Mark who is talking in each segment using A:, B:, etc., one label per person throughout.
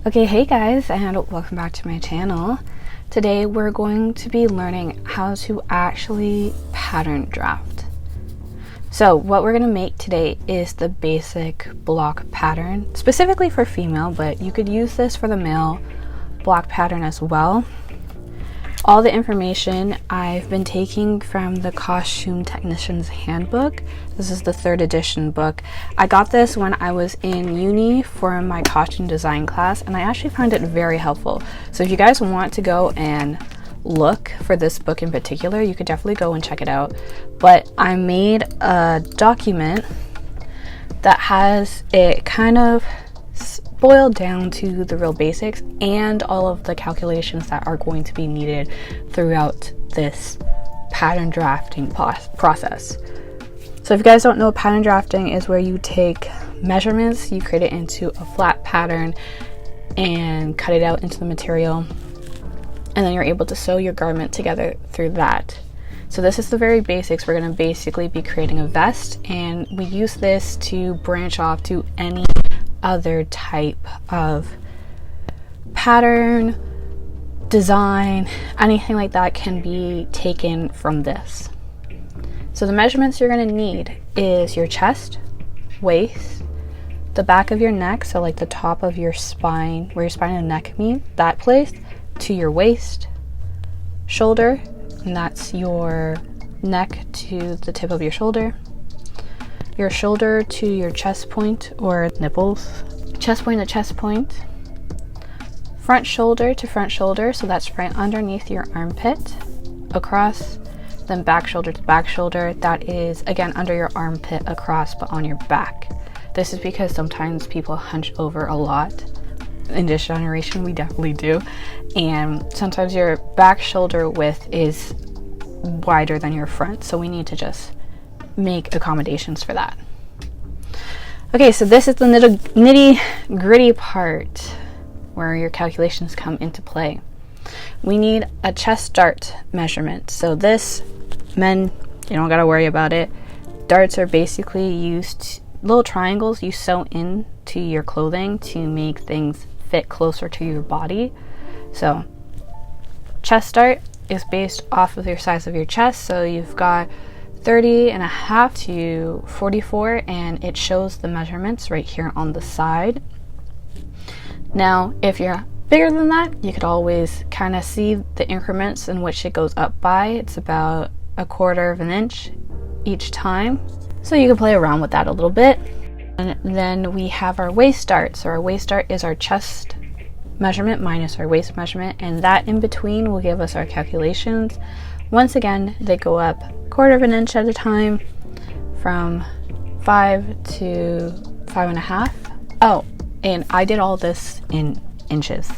A: Okay, hey guys, and welcome back to my channel. Today we're going to be learning how to actually pattern draft. So what we're going to make today is the basic block pattern, specifically for female, but you could use this for the male block pattern as well. All the information I've been taking from the Costume Technician's Handbook. This is the 3rd edition book. I got this when I was in uni for my costume design class, and I actually found it very helpful. So if you guys want to go and look for this book in particular, you could definitely go and check it out. But I made a document that has it kind of boiled down to the real basics and all of the calculations that are going to be needed throughout this pattern drafting process. So if you guys don't know, pattern drafting is where you take measurements, you create it into a flat pattern and cut it out into the material, and then you're able to sew your garment together through that. So this is the very basics. We're going to basically be creating a vest, and we use this to branch off to any other type of pattern, design, anything like that can be taken from this. So the measurements you're going to need is your chest, waist, the back of your neck, so like the top of your spine, where your spine and neck meet, that place, to your waist, shoulder, and that's your neck to the tip of your shoulder to your chest point or nipples, chest point to chest point, front shoulder to front shoulder, so that's right underneath your armpit, across, then back shoulder to back shoulder, that is again under your armpit across but on your back. This is because sometimes people hunch over a lot. In this generation we definitely do, and sometimes your back shoulder width is wider than your front, so we need to just make accommodations for that. Okay, so this is the nitty gritty part where your calculations come into play. We need a chest dart measurement. So this, men, you don't gotta worry about it. Darts are basically used, little triangles you sew into your clothing to make things fit closer to your body. So chest dart is based off of your size of your chest, so you've got 30.5 to 44, and it shows the measurements right here on the side. Now if you're bigger than that, you could always kind of see the increments in which it goes up by. It's about 1/4 of an inch each time, so you can play around with that a little bit. And then we have our waist dart. So our waist dart is our chest measurement minus our waist measurement, and that in between will give us our calculations. Once again, they go up 1/4 of an inch at a time, from 5 to 5.5. Oh, and I did all this in inches,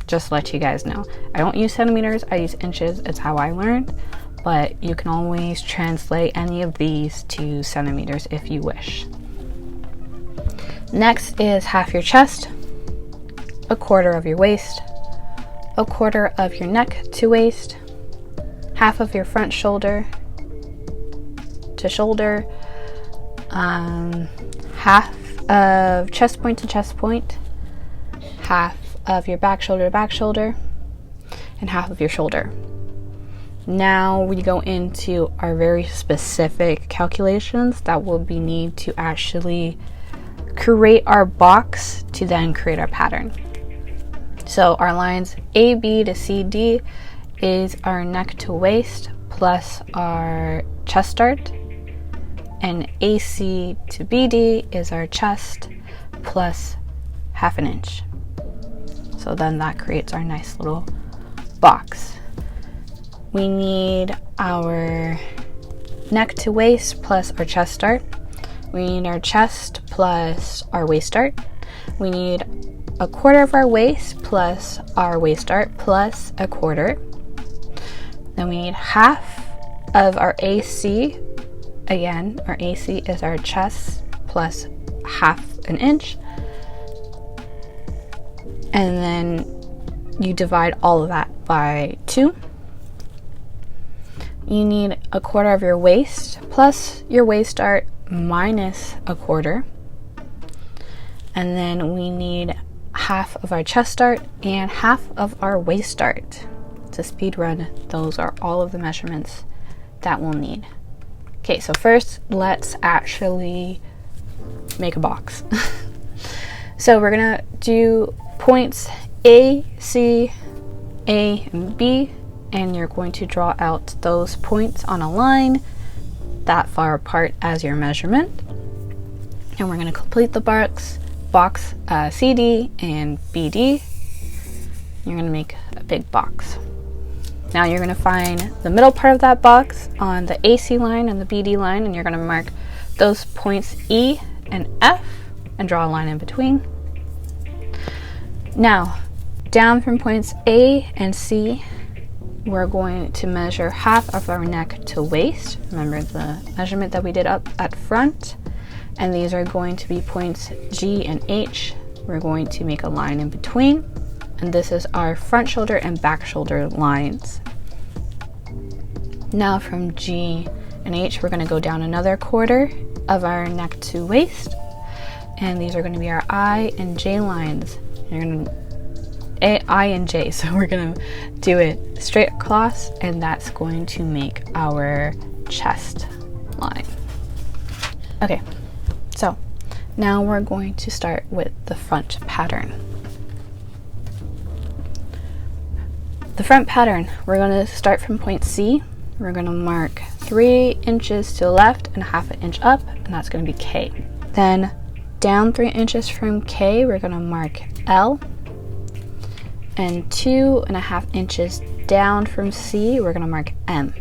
A: just to let you guys know. I don't use centimeters, I use inches. It's how I learned, but you can always translate any of these to centimeters if you wish. Next is half your chest, 1/4 of your waist, 1/4 of your neck to waist, half of your front shoulder to shoulder, half of chest point to chest point, half of your back shoulder to back shoulder, and half of your shoulder. Now we go into our very specific calculations that will be need to actually create our box to then create our pattern. So our lines A, B to C, D is our neck to waist plus our chest dart, and AC to BD is our chest plus 1/2 an inch. So then that creates our nice little box. We need our neck to waist plus our chest dart. We need our chest plus our waist dart. We need 1/4 of our waist plus our waist dart plus 1/4. Then we need half of our AC. Again, our AC is our chest plus 1/2 an inch. And then you divide all of that by 2. You need 1/4 of your waist plus your waist dart minus 1/4. And then we need half of our chest dart and half of our waist dart. To speed run, those are all of the measurements that we'll need. Okay, so first let's actually make a box. So we're gonna do points A, C, A, and B, and you're going to draw out those points on a line that far apart as your measurement. And we're gonna complete the box CD and BD. You're gonna make a big box. Now you're gonna find the middle part of that box on the AC line and the BD line, and you're gonna mark those points E and F and draw a line in between. Now, down from points A and C, we're going to measure half of our neck to waist. Remember the measurement that we did up at front, and these are going to be points G and H. We're going to make a line in between, and this is our front shoulder and back shoulder lines. Now from G and H, we're going to go down another quarter of our neck to waist, and these are going to be our I and J lines. You're going to I and J, so we're going to do it straight across, and that's going to make our chest line. Okay, so now we're going to start with the front pattern. The front pattern, we're going to start from point C. We're going to mark 3 inches to the left and half an inch up, and that's going to be K. Then down 3 inches from K, we're going to mark L, and 2.5 inches down from C, we're going to mark M,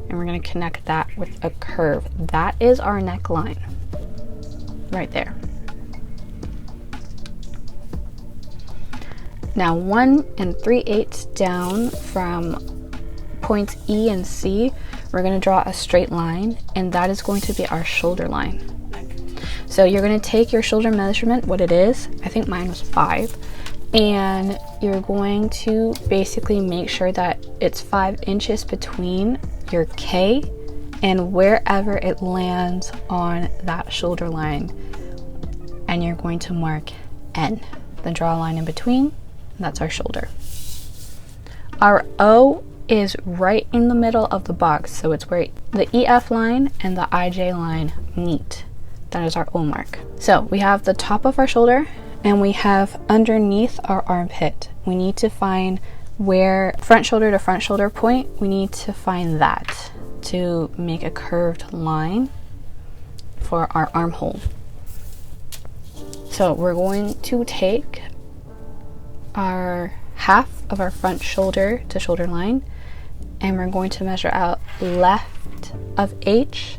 A: and we're going to connect that with a curve. That is our neckline right there. Now 1 3/8 down from points E and C, we're going to draw a straight line, and that is going to be our shoulder line. So you're going to take your shoulder measurement, what it is, I think mine was 5, and you're going to basically make sure that it's 5 inches between your K and wherever it lands on that shoulder line, and you're going to mark N. Then draw a line in between, and that's our shoulder. Our O is right in the middle of the box, so it's where the EF line and the IJ line meet. That is our O mark. So we have the top of our shoulder, and we have underneath our armpit. We need to find where front shoulder to front shoulder point, we need to find that to make a curved line for our armhole. So we're going to take our half of our front shoulder to shoulder line, and we're going to measure out left of H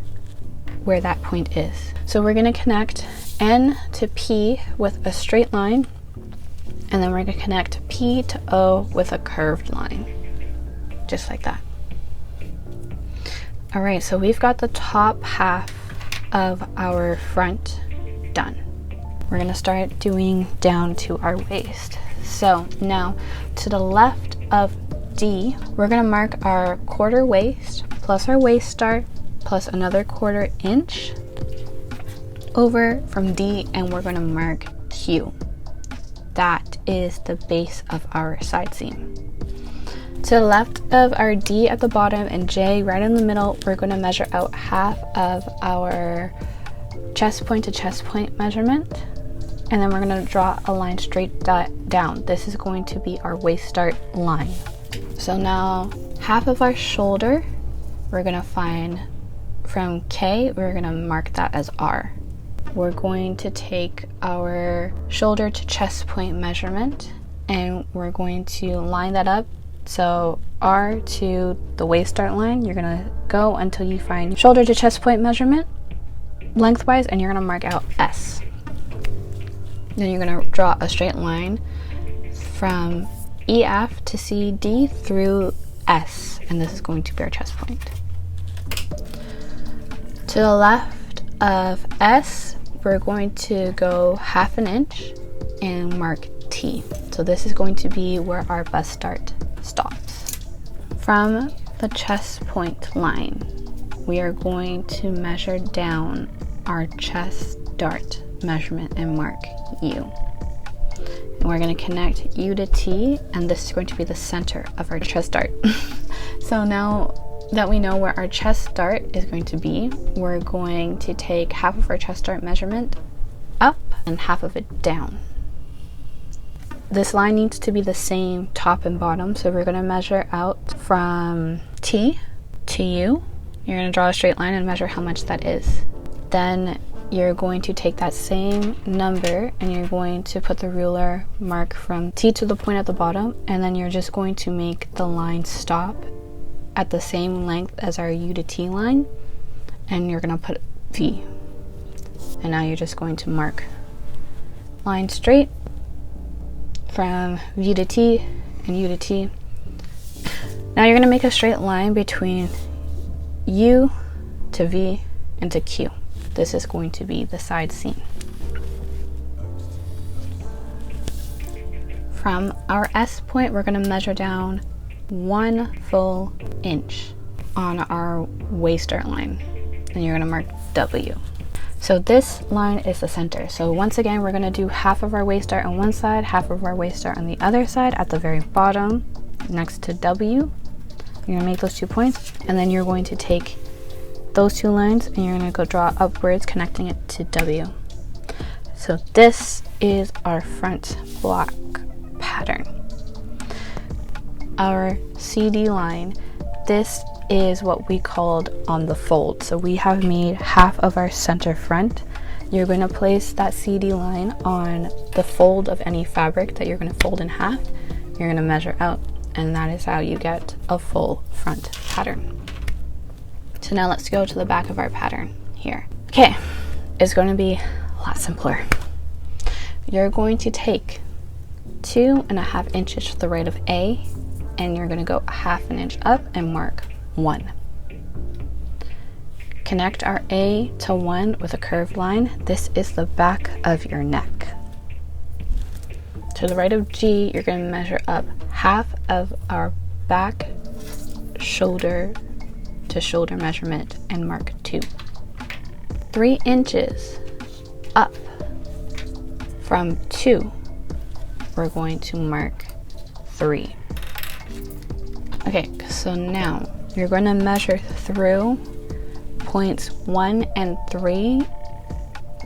A: where that point is. So we're going to connect N to P with a straight line, and then we're going to connect P to O with a curved line, just like that. All right, so we've got the top half of our front done. We're going to start doing down to our waist. So now to the left of D, we're going to mark our quarter waist plus our waist start plus another 1/4 inch over from D, and we're going to mark Q. That is the base of our side seam. To the left of our D at the bottom and J right in the middle, we're going to measure out half of our chest point to chest point measurement, and then we're going to draw a line straight down. This is going to be our waist start line. So now half of our shoulder, we're going to find from K, we're going to mark that as R. We're going to take our shoulder to chest point measurement, and we're going to line that up. So R to the waist start line, you're going to go until you find shoulder to chest point measurement lengthwise, and you're going to mark out S. Then you're going to draw a straight line from EF to CD through S, and this is going to be our chest point. To the left of S, we're going to go half an inch and mark T. So this is going to be where our bust start stops. From the chest point line, we are going to measure down our chest dart measurement and mark U. And And we're going to connect U to T, and this is going to be the center of our chest dart. So now that we know where our chest dart is going to be, we're going to take half of our chest dart measurement up and half of it down. This line needs to be the same top and bottom, so we're going to measure out from T to U. You're going to draw a straight line and measure how much that is. Then you're going to take that same number and you're going to put the ruler mark from T to the point at the bottom, and then you're just going to make the line stop at the same length as our U to T line, and you're going to put V. And now you're just going to mark line straight from V to T and U to T. Now you're going to make a straight line between U to V and to Q. This is going to be the side seam. From our S point, we're going to measure down 1 full inch on our waist dart line, and you're going to mark W. So this line is the center. So once again, we're going to do half of our waist dart on one side, half of our waist dart on the other side at the very bottom next to W. You're going to make those 2 points, and then you're going to take those 2 lines and you're going to go draw upwards, connecting it to W. So this is our front block pattern. Our CD line, this is what we called on the fold. So we have made half of our center front. You're going to place that CD line on the fold of any fabric that you're going to fold in half. You're going to measure out, and that is how you get a full front pattern. So now let's go to the back of our pattern here. Okay, it's going to be a lot simpler. You're going to take 2.5 inches to the right of A, and you're going to go 1/2 inch up and mark 1. Connect our A to 1 with a curved line. This is the back of your neck. To the right of G, you're going to measure up half of our back shoulder to shoulder measurement and mark 2. 3 inches up from 2, we're going to mark 3. Okay, so now you're going to measure through points 1 and 3,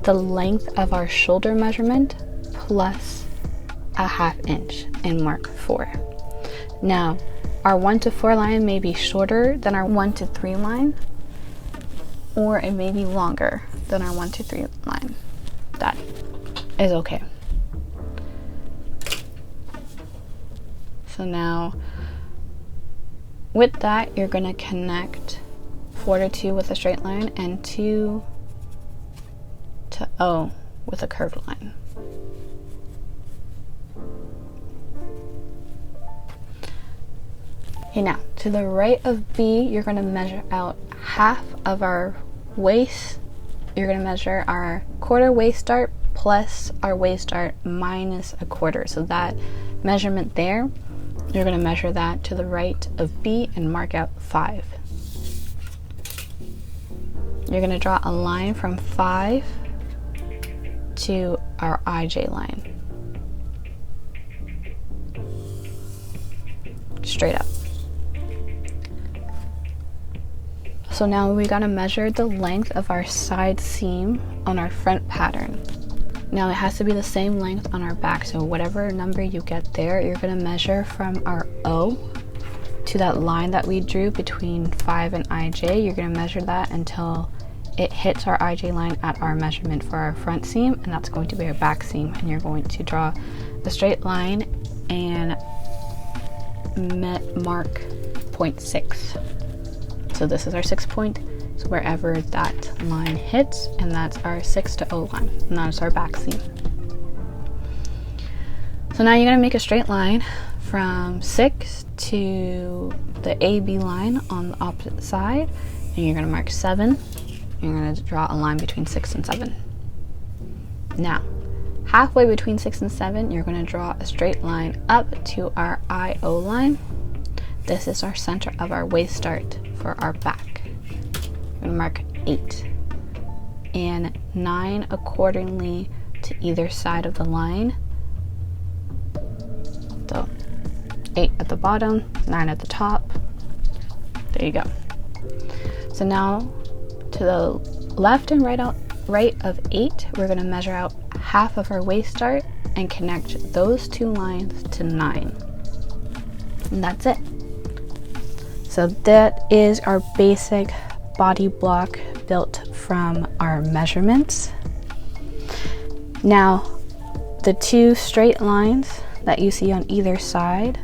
A: the length of our shoulder measurement plus 1/2 inch and mark 4. Now, our 1 to 4 line may be shorter than our 1 to 3 line, or it may be longer than our 1 to 3 line. That is okay. So now, with that, you're going to connect 4 to 2 with a straight line and 2 to O with a curved line. Okay, now to the right of B, you're going to measure out half of our waist. You're going to measure our quarter waist dart plus our waist dart minus a quarter. So that measurement there, you're going to measure that to the right of B and mark out 5. You're going to draw a line from 5 to our IJ line. Straight up. So now we gotta measure the length of our side seam on our front pattern. Now it has to be the same length on our back, so whatever number you get there, you're gonna measure from our O to that line that we drew between 5 and IJ. You're gonna measure that until it hits our IJ line at our measurement for our front seam, and that's going to be our back seam. And you're going to draw a straight line and mark 0.6. So this is our 6 point, so wherever that line hits, and that's our 6 to O line, and that's our back seam. So now you're going to make a straight line from 6 to the AB line on the opposite side, and you're going to mark 7. You're going to draw a line between 6 and 7. Now, halfway between 6 and 7, you're going to draw a straight line up to our IO line. This is our center of our waist dart for our back. We're going to mark 8 and 9 accordingly to either side of the line 8 at the bottom, 9 at the top. There you go. So now to the left and right of 8, we're going to measure out half of our waist dart and connect those 2 lines to 9. And that's it. So that is our basic body block built from our measurements. Now, the 2 straight lines that you see on either side,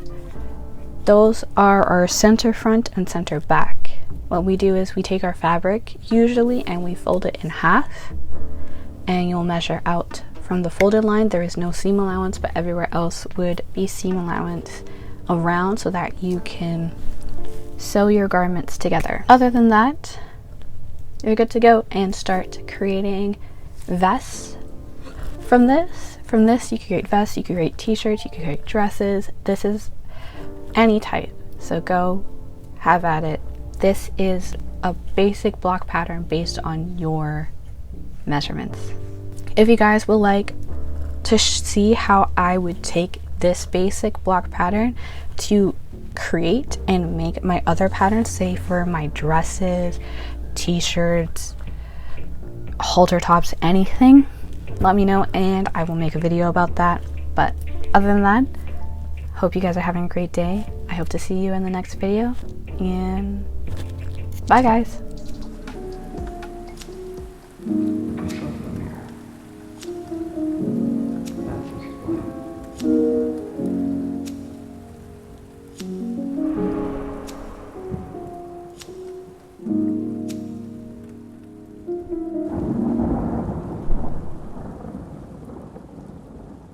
A: those are our center front and center back. What we do is we take our fabric usually and we fold it in half, and you'll measure out from the folded line. There is no seam allowance, but everywhere else would be seam allowance around so that you can sew your garments together. Other than that, you're good to go and start creating vests. From this you can create vests, you can create t-shirts, you can create dresses. This is any type, so go have at it. This is a basic block pattern based on your measurements. If you guys would like to see how I would take this basic block pattern to create and make my other patterns, say for my dresses, t-shirts, halter tops, anything, let me know and I will make a video about that. But other than that, hope you guys are having a great day. I hope to see you in the next video, and bye guys.